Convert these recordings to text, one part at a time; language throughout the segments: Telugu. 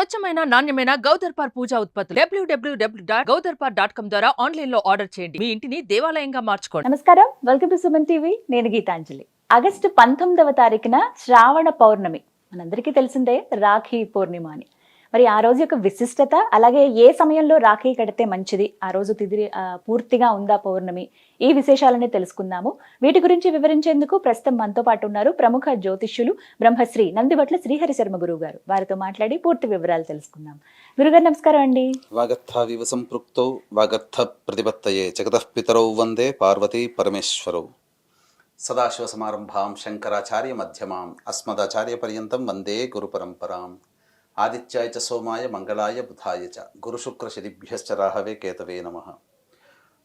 స్వచ్ఛమైన నాణ్యమైన గౌదర్పార్ పూజా ఉత్పత్తులు www.gaudarpar.com ద్వారా ఆన్లైన్ లో ఆర్డర్ చేయండి. మీ ఇంటిని దేవాలయంగా మార్చుకోండి. నమస్కారం, వెల్కమ్ టు సుమన్ టీవీ. నేను గీతాంజలి. ఆగస్టు 19వ తారీఖున శ్రావణ పౌర్ణమి. మనందరికీ తెలిసిందే రాఖీ పూర్ణిమ అని. మరి ఆ రోజు యొక్క విశిష్టత, అలాగే ఏ సమయంలో రాఖీ కడితే మంచిది, ఆ రోజు తిథి పూర్తిగా ఉందా పౌర్ణమి, ఈ విశేషాలని తెలుసుకుందాము. వీటి గురించి వివరించేందుకు ప్రస్తుతం మనతో పాటు ఉన్నారు ప్రముఖ జ్యోతిష్యులు బ్రహ్మశ్రీ నందివట్ల శ్రీహరి శర్మ గురువు గారు. వారితో మాట్లాడి పూర్తి వివరాలు తెలుసుకుందాం. గురుగారు నమస్కారం అండి. వాగర్థావివ సంపృక్తౌ వాగర్థ ప్రతిపత్తయే జగతః పితరౌ వందే పార్వతీ పరమేశ్వరౌ. సదాశివ సమారంభాం శంకరాచార్య మధ్యమాం అస్మదాచార్య పర్యంతం వందే గురు పరంపరాం. ఆదిత్యాయ చ సోమాయ మంగళాయ బుధాయ చ గురు శుక్ర శనిభ్యశ్చ రాహవే కేతవే నమః.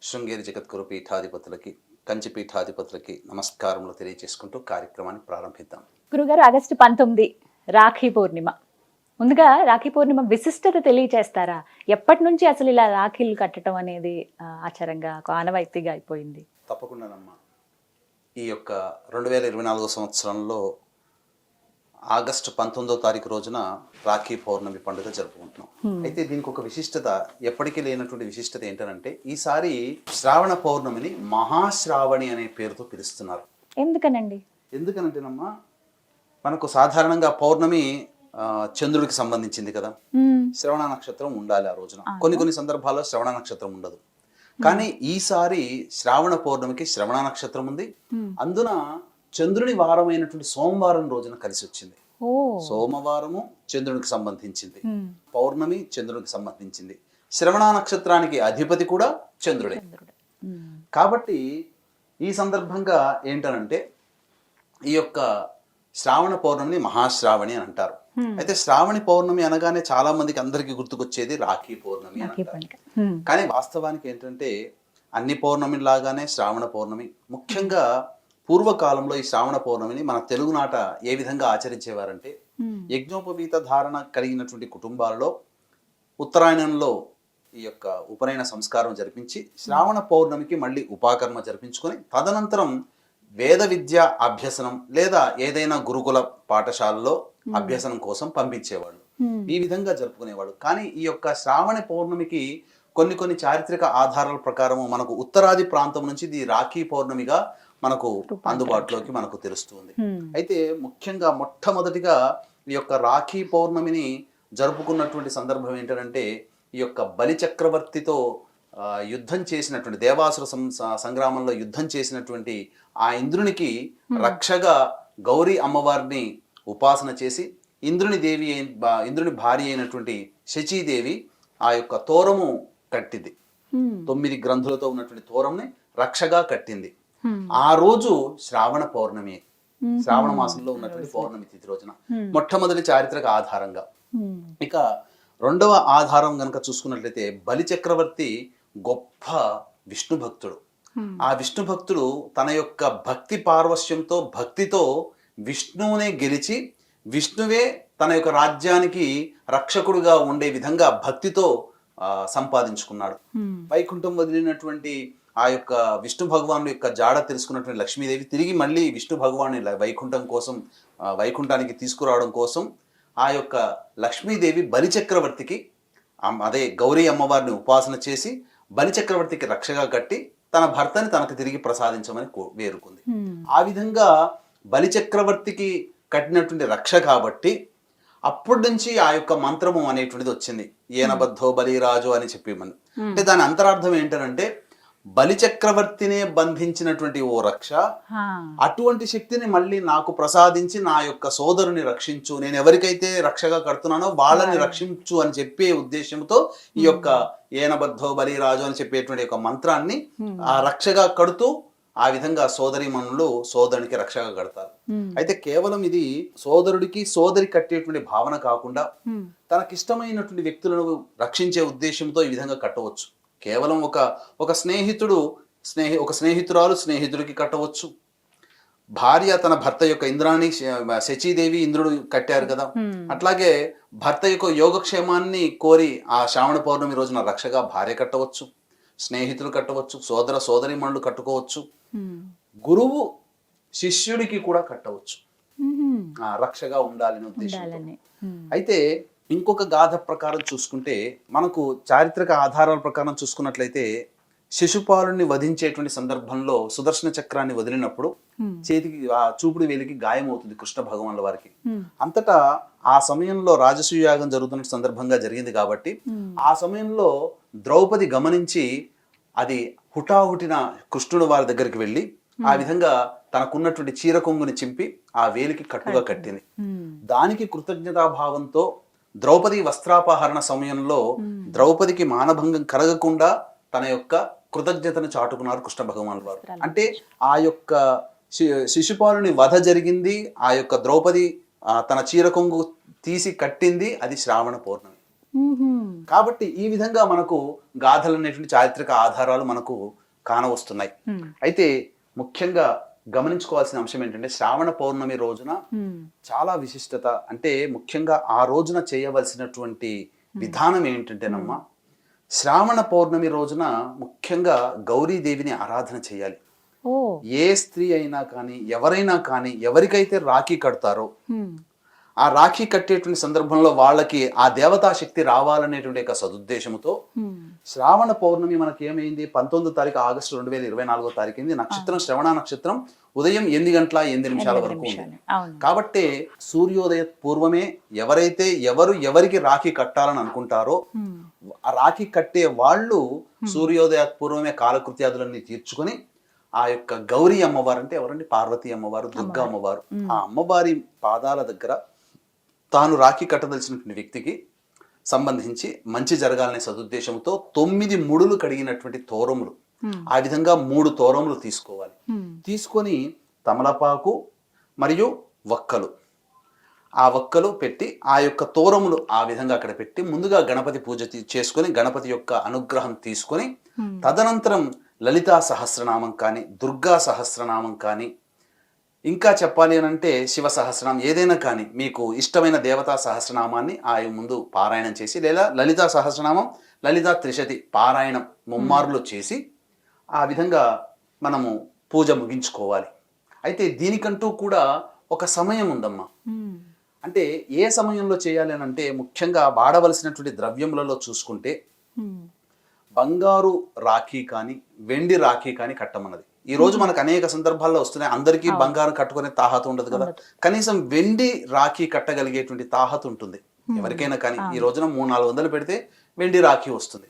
శృంగేరి జగద్గురు పీఠాధిపతులకి, కంచి పీఠాధిపతులకి నమస్కారములు తెలియజేసుకుంటూ కార్యక్రమాన్ని ప్రారంభిద్దాం. గురుగారు, ఆగస్టు 19 రాఖీ పూర్ణిమ. ముందుగా రాఖీ పూర్ణిమ విశిష్టత తెలియచేస్తారా? ఎప్పటి నుంచి అసలు ఇలా రాఖీలు కట్టడం అనేది ఆచారంగా, ఆనవాయితీగా అయిపోయింది? తప్పకుండానమ్మా. ఈ యొక్క 2024 సంవత్సరంలో ఆగస్టు 19వ తారీఖు రోజున రాఖీ పౌర్ణమి పండుగ జరుపుకుంటున్నాం. అయితే దీనికి ఒక విశిష్టత, ఎప్పటికీ లేనటువంటి విశిష్టత ఏంటంటే ఈసారి శ్రావణ పౌర్ణమిని మహాశ్రావణి అనే పేరుతో పిలుస్తున్నారు. ఎందుకనండి? ఎందుకనంటేనమ్మా, మనకు సాధారణంగా పౌర్ణమి చంద్రుడికి సంబంధించింది కదా. శ్రవణ నక్షత్రం ఉండాలి ఆ రోజున. కొన్ని సందర్భాల్లో శ్రవణ నక్షత్రం ఉండదు. కానీ ఈసారి శ్రావణ పౌర్ణమికి శ్రవణ నక్షత్రం ఉంది. అందున చంద్రుని వారమైనటువంటి సోమవారం రోజున కలిసి వచ్చింది. సోమవారము చంద్రునికి సంబంధించింది, పౌర్ణమి చంద్రునికి సంబంధించింది. శ్రవణ నక్షత్రానికి అధిపతి కూడా చంద్రుడే. కాబట్టి ఈ సందర్భంగా ఏంటనంటే ఈ యొక్క శ్రావణ పౌర్ణమిని మహాశ్రావణి అని అంటారు. అయితే శ్రావణి పౌర్ణమి అనగానే చాలా మందికి అందరికి గుర్తుకొచ్చేది రాఖీ పౌర్ణమి అని అంటారు. కానీ వాస్తవానికి ఏంటంటే అన్ని పౌర్ణమి లాగానే శ్రావణ పౌర్ణమి, ముఖ్యంగా పూర్వకాలంలో ఈ శ్రావణ పౌర్ణమిని మన తెలుగునాట ఏ విధంగా ఆచరించేవారంటే, యజ్ఞోపవీత ధారణ కలిగినటువంటి కుటుంబాలలో ఉత్తరాయణంలో ఈ యొక్క ఉపనయన సంస్కారం జరిపించి శ్రావణ పౌర్ణమికి మళ్ళీ ఉపాకర్మ జరిపించుకొని తదనంతరం వేద విద్య అభ్యసనం లేదా ఏదైనా గురుకుల పాఠశాలలో అభ్యసనం కోసం పంపించేవాళ్ళు. ఈ విధంగా జరుపుకునేవాళ్ళు. కానీ ఈ యొక్క శ్రావణ పౌర్ణమికి కొన్ని చారిత్రక ఆధారాల ప్రకారం మనకు ఉత్తరాది ప్రాంతం నుంచి ఇది రాఖీ పౌర్ణమిగా మనకు అందుబాటులోకి మనకు తెలుస్తుంది. అయితే ముఖ్యంగా మొట్టమొదటిగా ఈ యొక్క రాఖీ పౌర్ణమిని జరుపుకున్నటువంటి సందర్భం ఏంటంటే, ఈ యొక్క బలి చక్రవర్తితో యుద్ధం చేసినటువంటి, దేవాసుర సంగ్రామంలో యుద్ధం చేసినటువంటి ఆ ఇంద్రునికి రక్షగా గౌరీ అమ్మవారిని ఉపాసన చేసి ఇంద్రుని భార్య అయినటువంటి శచీదేవి ఆ యొక్క తోరము కట్టింది. 9 గ్రంథులతో ఉన్నటువంటి తోరంని రక్షగా కట్టింది. ఆ రోజు శ్రావణ పౌర్ణమి, శ్రావణ మాసంలో ఉన్నటువంటి పౌర్ణమి తిథి రోజున మొట్టమొదటి చారిత్రక ఆధారంగా. ఇక రెండవ ఆధారం గనక చూసుకున్నట్లయితే, బలి చక్రవర్తి గొప్ప విష్ణు భక్తుడు. ఆ విష్ణు భక్తుడు తన యొక్క భక్తి పార్వశ్యంతో, భక్తితో విష్ణువునే గెలిచి విష్ణువే తన యొక్క రాజ్యానికి రక్షకుడుగా ఉండే విధంగా భక్తితో సంపాదించుకున్నాడు. వైకుంఠం వదిలినటువంటి ఆ యొక్క విష్ణు భగవాను యొక్క జాడ తెలుసుకున్నటువంటి లక్ష్మీదేవి తిరిగి మళ్ళీ విష్ణు భగవాను వైకుంఠానికి తీసుకురావడం కోసం ఆ యొక్క లక్ష్మీదేవి బలిచక్రవర్తికి, అదే గౌరీ అమ్మవారిని ఉపాసన చేసి బలిచక్రవర్తికి రక్షగా కట్టి తన భర్తని తనకు తిరిగి ప్రసాదించమని వేరుకుంది. ఆ విధంగా బలిచక్రవర్తికి కట్టినటువంటి రక్ష కాబట్టి అప్పటి నుంచి ఆ యొక్క మంత్రము అనేటువంటిది వచ్చింది. ఏనబద్ధో బలిరాజు అని చెప్పి అంటే దాని అంతరార్థం ఏంటంటే, బలిచక్రవర్తినే బంధించినటువంటి ఓ రక్ష, అటువంటి శక్తిని మళ్ళీ నాకు ప్రసాదించి నా యొక్క సోదరుని రక్షించు, నేను ఎవరికైతే రక్షగా కడుతున్నానో వాళ్ళని రక్షించు అని చెప్పే ఉద్దేశంతో ఈ యొక్క ఏనబద్ధో బలిరాజు అని చెప్పేటువంటి ఒక మంత్రాన్ని ఆ రక్షగా కడుతూ ఆ విధంగా సోదరిమణులు సోదరునికి రక్షగా కడతారు. అయితే కేవలం ఇది సోదరుడికి సోదరి కట్టేటువంటి భావన కాకుండా తనకిష్టమైనటువంటి వ్యక్తులను రక్షించే ఉద్దేశంతో ఈ విధంగా కట్టవచ్చు. కేవలం ఒక స్నేహితురాలు స్నేహితుడికి కట్టవచ్చు. భార్య తన భర్త యొక్క ఇంద్రాణి, శచీదేవి ఇంద్రుడు కట్టారు కదా, అట్లాగే భర్త యొక్క యోగక్షేమాన్ని కోరి ఆ శ్రావణ పౌర్ణమి రోజున రక్షగా భార్య కట్టవచ్చు, స్నేహితులు కట్టవచ్చు, సోదరిమణులు కట్టుకోవచ్చు, గురువు శిష్యుడికి కూడా కట్టవచ్చు, రక్షగా ఉండాలని ఉద్దేశం. అయితే ఇంకొక గాథ ప్రకారం చూసుకుంటే మనకు చారిత్రక ఆధారాల ప్రకారం చూసుకున్నట్లయితే శిశుపాలుని వధించేటువంటి సందర్భంలో సుదర్శన చక్రాన్ని వదిలినప్పుడు చేతికి ఆ చూపుడు వేలికి గాయం అవుతుంది కృష్ణ భగవానుల వారికి. అంతటా ఆ సమయంలో రాజసూయ యాగం జరుగుతున్న సందర్భంగా జరిగింది కాబట్టి ఆ సమయంలో ద్రౌపది గమనించి అది హుటాహుటిన కృష్ణుడు వారి దగ్గరికి వెళ్ళి ఆ విధంగా తనకున్నటువంటి చీర కొంగుని చింపి ఆ వేలికి కట్టుగా కట్టింది. దానికి కృతజ్ఞతాభావంతో ద్రౌపది వస్త్రాపహరణ సమయంలో ద్రౌపదికి మానభంగం కలగకుండా తన యొక్క కృతజ్ఞతను చాటుకున్నారు కృష్ణ భగవానుల వారు. అంటే ఆ యొక్క శిశుపాలుని వధ జరిగింది, ఆ యొక్క ద్రౌపది తన చీర కొంగు తీసి కట్టింది, అది శ్రావణ పౌర్ణమి. కాబట్టి ఈ విధంగా మనకు గాథలు అనేటువంటి చారిత్రక ఆధారాలు మనకు కానవస్తున్నాయి. అయితే ముఖ్యంగా గమనించుకోవాల్సిన అంశం ఏంటంటే శ్రావణ పౌర్ణమి రోజున చాలా విశిష్టత. అంటే ముఖ్యంగా ఆ రోజున చేయవలసినటువంటి విధానం ఏంటంటేనమ్మా, శ్రావణ పౌర్ణమి రోజున ముఖ్యంగా గౌరీదేవిని ఆరాధన చేయాలి. ఏ స్త్రీ అయినా కానీ ఎవరైనా కానీ ఎవరికైతే రాఖీ కడతారో ఆ రాఖీ కట్టేటువంటి సందర్భంలో వాళ్ళకి ఆ దేవతా శక్తి రావాలనేటువంటి ఒక సదుద్దేశంతో శ్రావణ పౌర్ణమి మనకి ఏమైంది 19వ తారీఖు ఆగస్టు 2024వ తారీఖు నక్షత్రం శ్రవణ నక్షత్రం ఉదయం 8:08 వరకు ఉంది. కాబట్టి సూర్యోదయ పూర్వమే ఎవరికి రాఖీ కట్టాలని అనుకుంటారో ఆ రాఖీ కట్టే వాళ్ళు సూర్యోదయ పూర్వమే కాలకృత్యాదులన్నీ తీర్చుకొని ఆ యొక్క గౌరీ అమ్మవారు అంటే ఎవరండి, పార్వతీ అమ్మవారు, దుర్గా అమ్మవారు, ఆ అమ్మవారి పాదాల దగ్గర తాను రాఖీ కట్టదలిచినటువంటి వ్యక్తికి సంబంధించి మంచి జరగాలనే సదుద్దేశంతో 9 ముడులు కడిగినటువంటి తోరములు, ఆ విధంగా 3 తోరములు తీసుకోవాలి. తీసుకొని తమలపాకు మరియు వక్కలు, ఆ వక్కలు పెట్టి ఆ యొక్క తోరములు ఆ విధంగా అక్కడ పెట్టి ముందుగా గణపతి పూజ చేసుకొని గణపతి యొక్క అనుగ్రహం తీసుకొని తదనంతరం లలితా సహస్రనామం కానీ దుర్గా సహస్రనామం కానీ ఇంకా చెప్పాలి అని అంటే శివ సహస్రనామం ఏదైనా కానీ మీకు ఇష్టమైన దేవతా సహస్రనామాన్ని ఆ ముందు పారాయణం చేసి లేదా లలితా సహస్రనామం లలితా త్రిశతి పారాయణం ముమ్మార్లు చేసి ఆ విధంగా మనము పూజ ముగించుకోవాలి. అయితే దీనికంటూ కూడా ఒక సమయం ఉందమ్మా. అంటే ఏ సమయంలో చేయాలి అని అంటే ముఖ్యంగా వాడవలసినటువంటి ద్రవ్యములలో చూసుకుంటే బంగారు రాఖీ కానీ వెండి రాఖీ కానీ కట్టమన్నది. ఈ రోజు మనకు అనేక సందర్భాల్లో వస్తున్నాయి. అందరికీ బంగారం కట్టుకునే తాహత ఉండదు కదా, కనీసం వెండి రాఖీ కట్టగలిగేటువంటి తాహత ఉంటుంది ఎవరికైనా కానీ. ఈ రోజున 300-400 పెడితే వెండి రాఖీ వస్తుంది.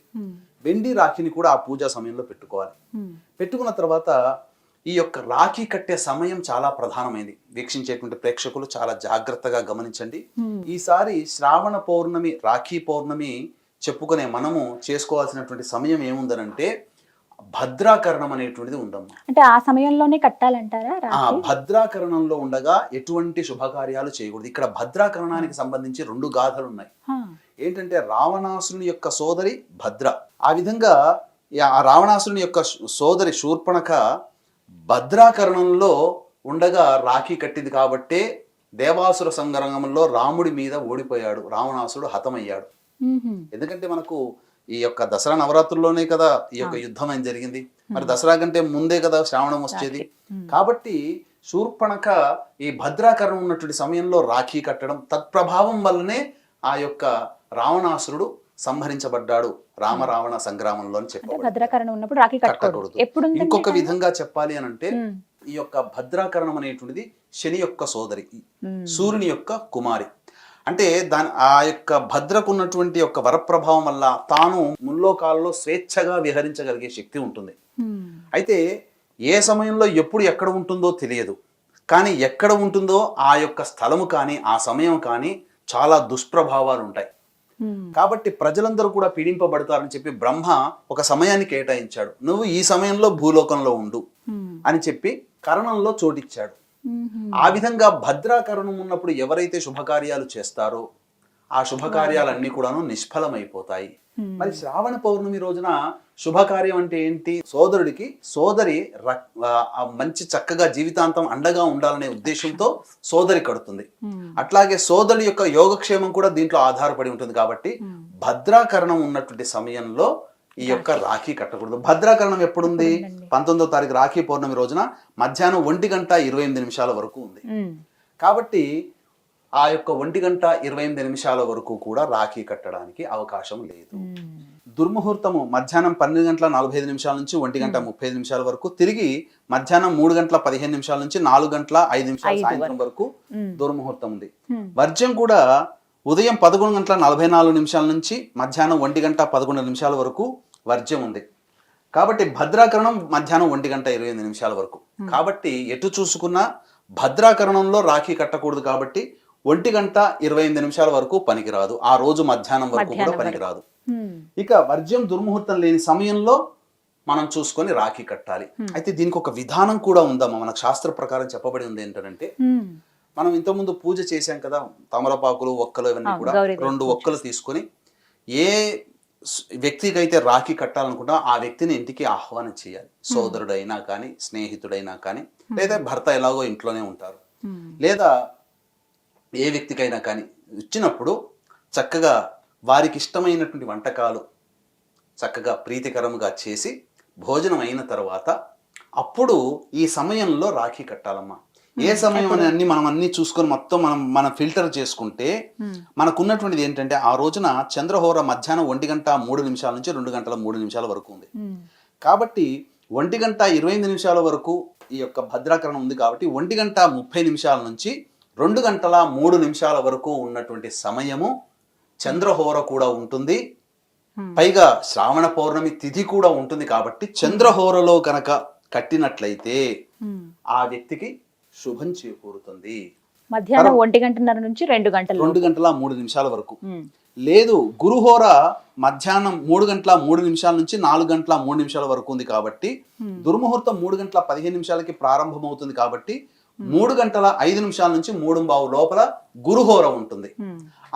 వెండి రాఖీని కూడా ఆ పూజా సమయంలో పెట్టుకోవాలి. పెట్టుకున్న తర్వాత ఈ యొక్క రాఖీ కట్టే సమయం చాలా ప్రధానమైంది. వీక్షించేటువంటి ప్రేక్షకులు చాలా జాగ్రత్తగా గమనించండి. ఈసారి శ్రావణ పౌర్ణమి రాఖీ పౌర్ణమి చెప్పుకునే మనము చేసుకోవాల్సినటువంటి సమయం ఏముందనంటే భద్రాకరణం అనేటువంటిది ఉందమ్మా. అంటే ఆ సమయంలోనే కట్టాలంటారా? ఆ భద్రాకరణంలో ఉండగా ఎటువంటి శుభకార్యాలు చేయకూడదు. ఇక్కడ భద్రాకరణానికి సంబంధించి 2 గాథలు ఉన్నాయి. ఏంటంటే రావణాసురుని యొక్క సోదరి భద్ర, ఆ విధంగా ఆ రావణాసురుని యొక్క సోదరి శూర్పణఖ భద్రాకరణంలో ఉండగా రాఖీ కట్టింది కాబట్టే దేవాసుర సంగ్రామంలో రాముడి మీద ఓడిపోయాడు, రావణాసురుడు హతమయ్యాడు. ఎందుకంటే మనకు ఈ యొక్క దసరా నవరాత్రుల్లోనే కదా ఈ యొక్క యుద్ధం అని జరిగింది. మరి దసరా కంటే ముందే కదా శ్రావణం వచ్చేది. కాబట్టి శూర్పణఖ ఈ భద్రాకరణం ఉన్నటువంటి సమయంలో రాఖీ కట్టడం తత్ప్రభావం వల్లనే ఆ యొక్క రావణాసురుడు సంహరించబడ్డాడు రామరావణ సంగ్రామంలో అని చెప్పారు. భద్రాకరణం ఉన్నప్పుడు రాఖీ కట్టకూడదు. ఇంకొక విధంగా చెప్పాలి అని అంటే ఈ యొక్క భద్రాకరణం అనేటువంటిది శని యొక్క సోదరి, సూర్యుని యొక్క కుమారి. అంటే ఆ యొక్క భద్రకు ఉన్నటువంటి యొక్క వరప్రభావం వల్ల తాను ముల్లోకాలలో స్వేచ్ఛగా విహరించగలిగే శక్తి ఉంటుంది. అయితే ఏ సమయంలో ఎప్పుడు ఎక్కడ ఉంటుందో తెలియదు, కానీ ఎక్కడ ఉంటుందో ఆ యొక్క స్థలము కానీ ఆ సమయం కానీ చాలా దుష్ప్రభావాలు ఉంటాయి. కాబట్టి ప్రజలందరూ కూడా పీడింపబడతారని చెప్పి బ్రహ్మ ఒక సమయాన్ని కేటాయించాడు. నువ్వు ఈ సమయంలో భూలోకంలో ఉండు అని చెప్పి కరణంలో చోటిచ్చాడు. ఆ విధంగా భద్రాకరణం ఉన్నప్పుడు ఎవరైతే శుభకార్యాలు చేస్తారో ఆ శుభకార్యాలన్నీ కూడాను నిష్ఫలమైపోతాయి. మరి శ్రావణ పౌర్ణమి రోజున శుభకార్యం అంటే ఏంటి? సోదరుడికి సోదరి మంచి చక్కగా జీవితాంతం అండగా ఉండాలనే ఉద్దేశంతో సోదరి కడుతుంది. అట్లాగే సోదరుడి యొక్క యోగక్షేమం కూడా దీంట్లో ఆధారపడి ఉంటుంది. కాబట్టి భద్రాకరణం ఉన్నటువంటి సమయంలో ఈ యొక్క రాఖీ కట్టకూడదు. భద్రాకరణం ఎప్పుడుంది? 19వ తారీఖు రాఖీ పౌర్ణమి రోజున మధ్యాహ్నం 1:28 వరకు ఉంది. కాబట్టి ఆ యొక్క 1:28 వరకు కూడా రాఖీ కట్టడానికి అవకాశం లేదు. దుర్ముహూర్తము మధ్యాహ్నం 12:45 నుంచి 1:35 వరకు, తిరిగి మధ్యాహ్నం 3:15 నుంచి 4:05 సాయంత్రం వరకు దుర్ముహూర్తం ఉంది. వర్జ్యం కూడా ఉదయం 11:44 నుంచి మధ్యాహ్నం 1:11 వరకు వర్జ్యం ఉంది. కాబట్టి భద్రాకరణం మధ్యాహ్నం 1:28 వరకు. కాబట్టి ఎటు చూసుకున్నా భద్రాకరణంలో రాఖీ కట్టకూడదు. కాబట్టి 1:28 వరకు పనికిరాదు. ఆ రోజు మధ్యాహ్నం వరకు కూడా పనికిరాదు. ఇక వర్జ్యం దుర్ముహూర్తం లేని సమయంలో మనం చూసుకొని రాఖీ కట్టాలి. అయితే దీనికి ఒక విధానం కూడా ఉందమ్మా. మనకు శాస్త్ర ప్రకారం చెప్పబడి ఉంది ఏంటంటే, మనం ఇంతకుముందు పూజ చేశాం కదా, తమలపాకులు, ఒక్కలు ఇవన్నీ కూడా 2 ఒక్కలు తీసుకొని ఏ వ్యక్తికి అయితే రాఖీ కట్టాలనుకుంటా ఆ వ్యక్తిని ఇంటికి ఆహ్వానం చేయాలి. సోదరుడైనా కానీ, స్నేహితుడైనా కానీ, లేదా భర్త ఎలాగో ఇంట్లోనే ఉంటారు, లేదా ఏ వ్యక్తికైనా కానీ ఇచ్చినప్పుడు చక్కగా వారికి ఇష్టమైనటువంటి వంటకాలు చక్కగా ప్రీతికరముగా చేసి భోజనం అయిన తర్వాత అప్పుడు ఈ సమయంలో రాఖీ కట్టాలమ్మా. ఏ సమయం అని అన్ని మనం అన్ని చూసుకొని మొత్తం మనం ఫిల్టర్ చేసుకుంటే మనకున్నటువంటిది ఏంటంటే, ఆ రోజున చంద్రహోర మధ్యాహ్నం 1:03 నుంచి 2:03 వరకు ఉంది. కాబట్టి 1:25 వరకు ఈ యొక్క భద్రాకరణం ఉంది. కాబట్టి 1:30 నుంచి 2:03 వరకు ఉన్నటువంటి సమయము చంద్రహోర కూడా ఉంటుంది. పైగా శ్రావణ పౌర్ణమి తిథి కూడా ఉంటుంది. కాబట్టి చంద్రహోరలో కనుక కట్టినట్లయితే ఆ వ్యక్తికి శుభం చేకూరుతుంది. మధ్యాహ్నం 1:30 నుంచి 2:03 వరకు. లేదు, గురుహోర మధ్యాహ్నం 3:03 నుంచి 4:03 వరకు ఉంది. కాబట్టి దుర్ముహూర్తం 3:15 ప్రారంభమవుతుంది. కాబట్టి 3:05 నుంచి 3:15 లోపల గురుహోర ఉంటుంది.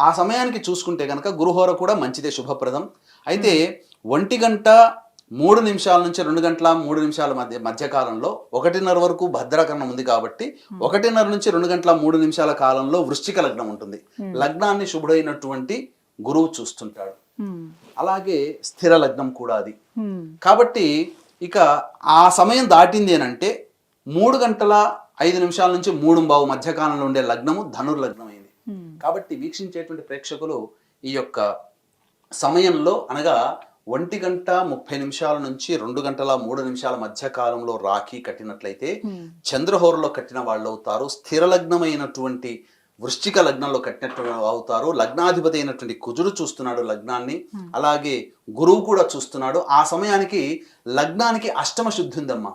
ఆ సమయానికి చూసుకుంటే కనుక గురుహోర కూడా మంచిదే, శుభప్రదం. అయితే 1:03 నుంచి 2:03 మధ్యకాలంలో 1:30 వరకు భద్రాకరణం ఉంది. కాబట్టి 1:30 నుంచి 2:03 కాలంలో వృశ్చిక లగ్నం ఉంటుంది. లగ్నాన్ని శుభుడైనటువంటి గురువు చూస్తుంటాడు. అలాగే స్థిర లగ్నం కూడా అది. కాబట్టి ఇక ఆ సమయం దాటింది అని అంటే 3:05 నుంచి 3:15 మధ్యకాలంలో ఉండే లగ్నము ధనుర్లగ్నం అయింది. కాబట్టి వీక్షించేటువంటి ప్రేక్షకులు ఈ యొక్క సమయంలో అనగా 1:30 నుంచి 2:03 మధ్య కాలంలో రాఖీ కట్టినట్లయితే చంద్రహోరలో కట్టిన వాళ్ళు అవుతారు. స్థిర లగ్నమైనటువంటి వృశ్చిక లగ్నంలో కట్టినట్టు అవుతారు. లగ్నాధిపతి అయినటువంటి కుజుడు చూస్తున్నాడు లగ్నాన్ని, అలాగే గురువు కూడా చూస్తున్నాడు. ఆ సమయానికి లగ్నానికి అష్టమ శుద్ధి ఉందమ్మా.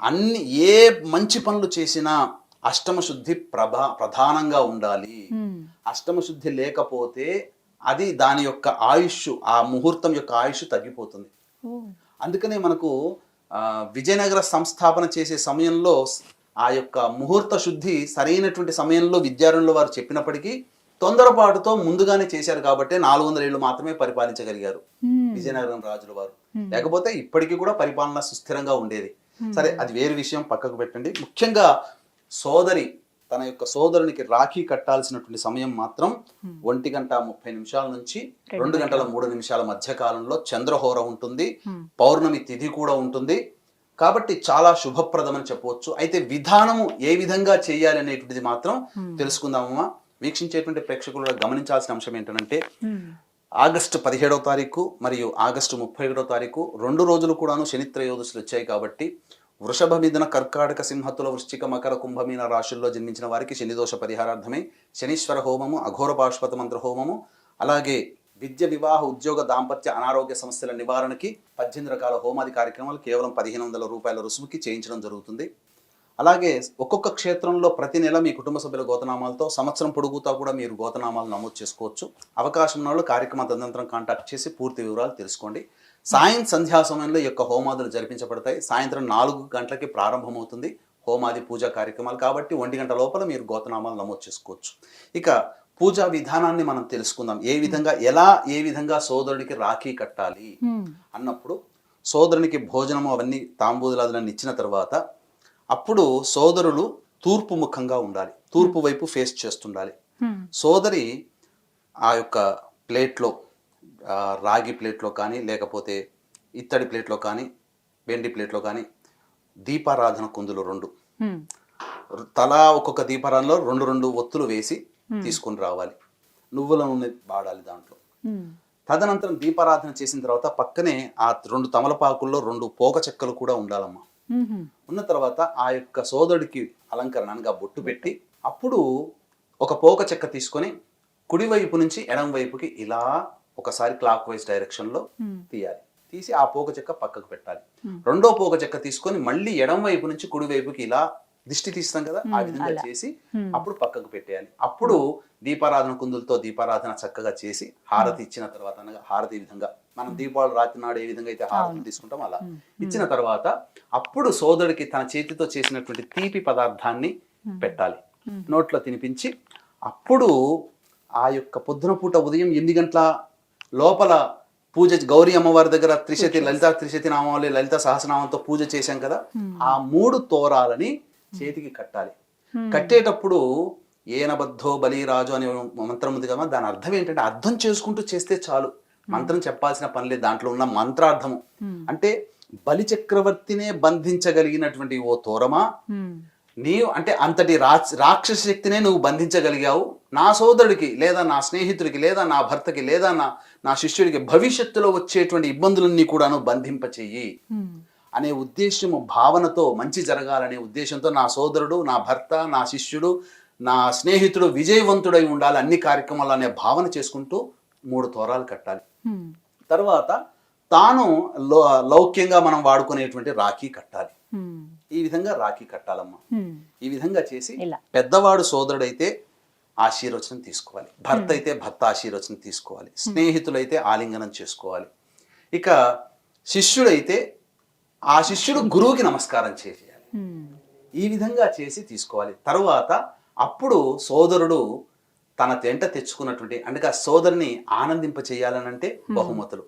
అన్ని ఏ మంచి పనులు చేసినా అష్టమ శుద్ధి ప్రధానంగా ఉండాలి. అష్టమ శుద్ధి లేకపోతే అది దాని యొక్క ఆయుష్, ఆ ముహూర్తం యొక్క ఆయుష్ తగ్గిపోతుంది. అందుకనే మనకు విజయనగర సంస్థాపన చేసే సమయంలో ఆ యొక్క ముహూర్త శుద్ధి సరైనటువంటి సమయంలో విద్యారణ్యుల వారు చెప్పినప్పటికీ తొందరపాటుతో ముందుగానే చేశారు. కాబట్టి 400 ఏళ్ళు మాత్రమే పరిపాలించగలిగారు విజయనగరం రాజుల వారు. లేకపోతే ఇప్పటికీ కూడా పరిపాలన సుస్థిరంగా ఉండేది. సరే, అది వేరే విషయం, పక్కకు పెట్టండి. ముఖ్యంగా సోదరి తన యొక్క సోదరునికి రాఖీ కట్టాల్సినటువంటి సమయం మాత్రం 1:30 నుంచి 2:03 మధ్య కాలంలో చంద్రహోర ఉంటుంది. పౌర్ణమి తిథి కూడా ఉంటుంది. కాబట్టి చాలా శుభప్రదమని చెప్పవచ్చు. అయితే విధానము ఏ విధంగా చేయాలి అనేటువంటిది మాత్రం తెలుసుకుందామమ్మా. వీక్షించేటువంటి ప్రేక్షకులు గమనించాల్సిన అంశం ఏంటంటే, ఆగస్టు 17వ తారీఖు మరియు ఆగస్టు 31వ తారీఖు 2 రోజులు కూడాను శనిత్రయోదశులు వచ్చాయి. కాబట్టి వృషభ, మిథున, కర్కాటక, సింహతుల, వృశ్చిక, మకర, కుంభమీన రాశుల్లో జన్మించిన వారికి శనిదోష పరిహారార్థమై శనీశ్వర హోమము, అఘోర పాశుపత మంత్ర హోమము, అలాగే విద్య, వివాహ, ఉద్యోగ, దాంపత్య, అనారోగ్య సమస్యల నివారణకి 18 రకాల హోమాది కార్యక్రమాలు కేవలం 1500 రూపాయల రుసుముకి చేయించడం జరుగుతుంది. అలాగే ఒక్కొక్క క్షేత్రంలో ప్రతి నెల మీ కుటుంబ సభ్యుల గోతనామాలతో సంవత్సరం పొడుగుతా కూడా మీరు గోతనామాలు నమోదు చేసుకోవచ్చు. అవకాశం ఉన్న వాళ్ళు కార్యక్రమ తదనంతరం కాంటాక్ట్ చేసి పూర్తి వివరాలు తెలుసుకోండి. సంధ్యా సమయంలో ఈ యొక్క హోమాదులు జరిపించబడతాయి. సాయంత్రం 4 గంటలకి ప్రారంభమవుతుంది హోమాది పూజా కార్యక్రమాలు. కాబట్టి 1 గంట లోపల మీరు గోతనామాలు నమోదు చేసుకోవచ్చు. ఇక పూజా విధానాన్ని మనం తెలుసుకుందాం. ఏ విధంగా సోదరుడికి రాఖీ కట్టాలి అన్నప్పుడు, సోదరునికి భోజనము అవన్నీ తాంబూలాదులన్నీ ఇచ్చిన తర్వాత అప్పుడు సోదరులు తూర్పు ముఖంగా ఉండాలి, తూర్పు వైపు ఫేస్ చేస్తుండాలి. సోదరి ఆ యొక్క ప్లేట్లో, రాగి ప్లేట్లో కానీ లేకపోతే ఇత్తడి ప్లేట్లో కానీ వెండి ప్లేట్లో కానీ దీపారాధన కుందులు 2 తలా ఒక్కొక్క దీపారాధనలో 2 ఒత్తులు వేసి తీసుకొని రావాలి, నువ్వుల నూనె వాడాలి దాంట్లో. తదనంతరం దీపారాధన చేసిన తర్వాత పక్కనే ఆ 2 తమలపాకుల్లో 2 పోక చెక్కలు కూడా ఉండాలమ్మా. ఉన్న తర్వాత ఆ యొక్క సోదరుడికి అలంకరణ అనగా బొట్టు పెట్టి, అప్పుడు ఒక పోక చెక్క తీసుకొని కుడివైపు నుంచి ఎడం వైపుకి ఇలా ఒకసారి క్లాక్ వైజ్ డైరెక్షన్ లో తీయాలి. తీసి ఆ పోక చెక్క పక్కకు పెట్టాలి. రెండో పోక చెక్క తీసుకొని మళ్ళీ ఎడం వైపు నుంచి కుడి వైపుకి ఇలా దిష్టి తీస్తాం కదా, ఆ విధంగా చేసి అప్పుడు పక్కకు పెట్టేయాలి. అప్పుడు దీపారాధన కుందులతో దీపారాధన చక్కగా చేసి హారతి ఇచ్చిన తర్వాత, అనగా హారతి విధంగా మనం దీపావళి రాత్రి నాడు ఏ విధంగా అయితే హారతి తీసుకుంటాం అలా ఇచ్చిన తర్వాత అప్పుడు సోదరుడికి తన చేతితో చేసినటువంటి తీపి పదార్థాన్ని పెట్టాలి, నోట్లో తినిపించి అప్పుడు ఆ యొక్క పొద్దున పూట ఉదయం 8 గంటల లోపల పూజ, గౌరీ అమ్మవారి దగ్గర లలితా త్రిశతి నామావళి, లలిత సహస్రనామంతో పూజ చేశాం కదా, ఆ 3 తోరాలని చేతికి కట్టాలి. కట్టేటప్పుడు ఏనబద్ధో బలిరాజు అనే మంత్రం ఉంది కదా, దాని అర్థం ఏంటంటే అర్థం చేసుకుంటూ చేస్తే చాలు, మంత్రం చెప్పాల్సిన పని లేదు. దాంట్లో ఉన్న మంత్రార్థము అంటే బలి చక్రవర్తినే బంధించగలిగినటువంటి ఓ తోరమా, నీవు అంటే అంతటి రాక్షస శక్తినే నువ్వు బంధించగలిగావు, నా సోదరుడికి లేదా నా స్నేహితుడికి లేదా నా భర్తకి లేదా నా శిష్యుడికి భవిష్యత్తులో వచ్చేటువంటి ఇబ్బందులన్నీ కూడాను బంధింపచేయి అనే ఉద్దేశము, భావనతో మంచి జరగాలనే ఉద్దేశంతో నా సోదరుడు, నా భర్త, నా శిష్యుడు, నా స్నేహితుడు విజయవంతుడై ఉండాలి అన్ని కార్యక్రమాలు అనే భావన చేసుకుంటూ 3 తోరాలు కట్టాలి. తర్వాత తాను లౌక్యంగా మనం వాడుకునేటువంటి రాఖీ కట్టాలి. ఈ విధంగా రాఖీ కట్టాలమ్మా. ఈ విధంగా చేసి పెద్దవాడు సోదరుడైతే ఆశీర్వచనం తీసుకోవాలి, భర్త అయితే భర్త ఆశీర్వచనం తీసుకోవాలి, స్నేహితులైతే ఆలింగనం చేసుకోవాలి. ఇక శిష్యుడైతే ఆ శిష్యుడు గురువుకి నమస్కారం చేయాలి. ఈ విధంగా చేసి తీసుకోవాలి. తరువాత అప్పుడు సోదరుడు తన వెంట తెచ్చుకున్నటువంటి, అంటే ఆ సోదరుని ఆనందింప చేయాలనంటే బహుమతులు,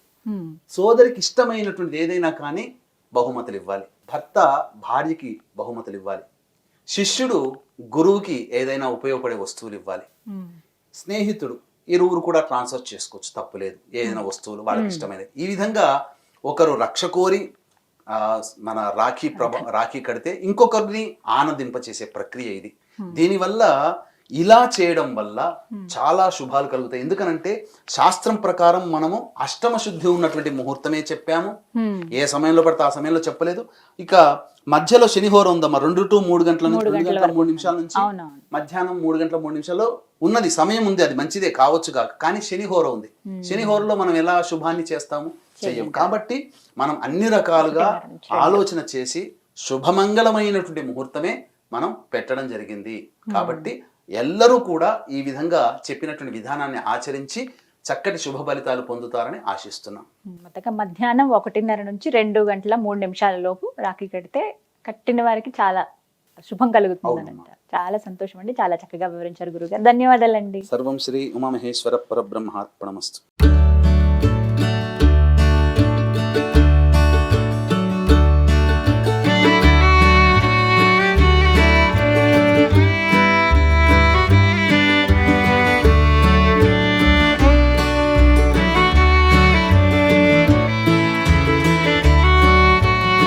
సోదరికి ఇష్టమైనటువంటి ఏదైనా కానీ బహుమతులు ఇవ్వాలి. భర్త భార్యకి బహుమతులు ఇవ్వాలి, శిష్యుడు గురువుకి ఏదైనా ఉపయోగపడే వస్తువులు ఇవ్వాలి, స్నేహితుడు ఇరువురు కూడా ట్రాన్స్ఫర్ చేసుకోవచ్చు, తప్పులేదు, ఏదైనా వస్తువులు వాళ్ళకి ఇష్టమైనవి. ఈ విధంగా ఒకరు రక్ష కోరి మన రాఖీ కడితే ఇంకొకరిని ఆనందింపచేసే ప్రక్రియ ఇది. దీనివల్ల ఇలా చేయడం వల్ల చాలా శుభాలు కలుగుతాయి. ఎందుకనంటే శాస్త్రం ప్రకారం మనము అష్టమ శుద్ధి ఉన్నటువంటి ముహూర్తమే చెప్పాము, ఏ సమయంలో పడితే ఆ సమయంలో చెప్పలేదు. ఇక మధ్యలో శనిహోరం ఉందమ్మా, 2 to 3 గంటల నుంచి 2 గంటల 3 నిమిషాల నుంచి మధ్యాహ్నం 3 గంటల 3 నిమిషాల్లో ఉన్నది సమయం ఉంది, అది మంచిదే కావచ్చు కాక, కానీ శనిహోరం ఉంది. శనిహోరంలో మనం ఎలా శుభాన్ని చేస్తాము, చెయ్యం. కాబట్టి మనం అన్ని రకాలుగా ఆలోచన చేసి శుభమంగళమైనటువంటి ముహూర్తమే మనం పెట్టడం జరిగింది. కాబట్టి ఎల్లరూ కూడా ఈ విధంగా చెప్పినటువంటి విధానాన్ని ఆచరించి చక్కటి శుభ ఫలితాలు పొందుతారని ఆశిస్తున్నాం. మొత్తంగా మధ్యాహ్నం 1:30 నుంచి 2 గంటల 3 నిమిషాల లోపు రాఖీ కడితే కట్టిన వారికి చాలా శుభం కలుగుతుంది అంట. చాలా సంతోషం అండి, చాలా చక్కగా వివరించారు గురుగారు. ధన్యవాదాలండి. సర్వం శ్రీ ఉమామహేశ్వర పరబ్రహ్మార్పణమస్తు.